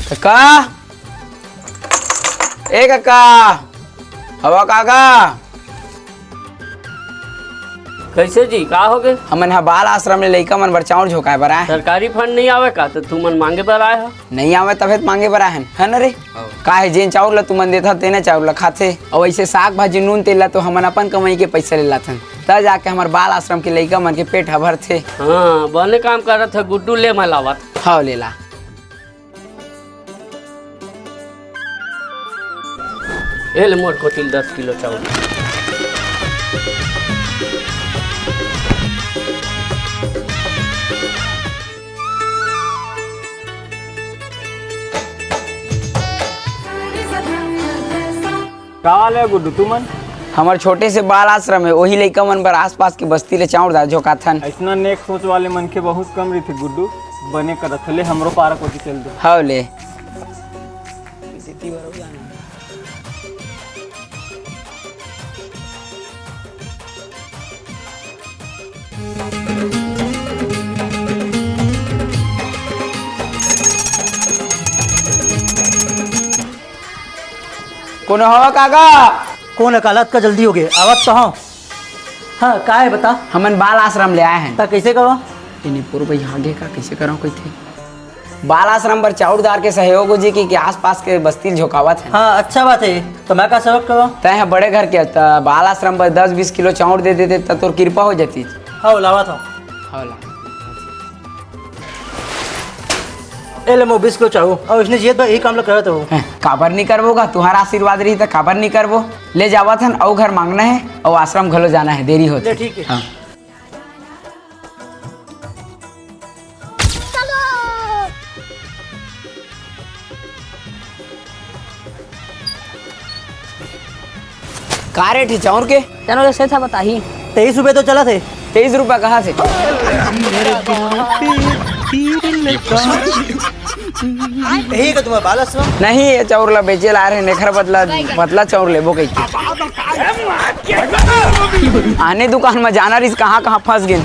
काका ए काका हवा काका कैसे जी का हो गए? हमन हा बाल आश्रम ले लइका मन बर चाउर झोकाए बर आए। सरकारी फंड नहीं आवे का तो तू मन मांगे बर आए हो? नहीं आवे तबे तो मांगे बर आए है न रे। का है जेन चाउर ला तुमन देथा तेने चाउर ला खाथे और ऐसे साग भाजी नून तेल ला तो हमन अपन कमाई के पैसा ले लाथन तब जाके हमार बाल आश्रम के लइका मन के पेट भर थे। हाँ बने काम करत है गुड्डू ले मैं लावत। हाँ ले ला ए ले मोर कोटिल 10 किलो चावल। का हाल है गुड्डू तुमन? हमार छोटे से बाल आश्रम है वही लइका मन बर आसपास की बस्ती ले चाउर दा झोकाथन। ऐसा नेक सोच वाले मन के बहुत कम रही थी गुड्डू बने करत ले हमरो पारा कोटी चल दे। हाँ ले कौन हो काका? कौन है कालत का जल्दी हो गए आवत तो हाँ। हाँ का है बता। हमन बाल आश्रम ले आए हैं। ता कैसे करो? इन्हें पूर्व आगे का कैसे करो कोई थे बाल आश्रम पर चाउरदार के सहयोग जी की आसपास के बस्ती झोंकावत है। हाँ अच्छा बात है तो मैं का सबक करो? तय है बड़े घर के बाल आश्रम पर 10-20 किलो चाउर दे देते तब तो कृपा हो जाती। हाँ लावा था ए ले मो 20 किलो चाहो और इसने जियत भाई यही काम लग करत हो। काबर नहीं करबो का तुम्हारा आशीर्वाद रही तो काबर नहीं करबो ले जावत हन और घर मांगना है और आश्रम घलो जाना है देरी होती। ले ठीक है। हाँ। का रेट है चाउर के? चलो जैसे था बताही। 23 रुपए तो चला थे। 23 रुपया कहाँ से? यही का तुम्हारा बाल आश्रम? नहीं ये चाउर ला बेचे ला रहे नेखर बदला चाउर लेबो कहीं आने दुकान में जाना रही कहाँ कहाँ फंस गए।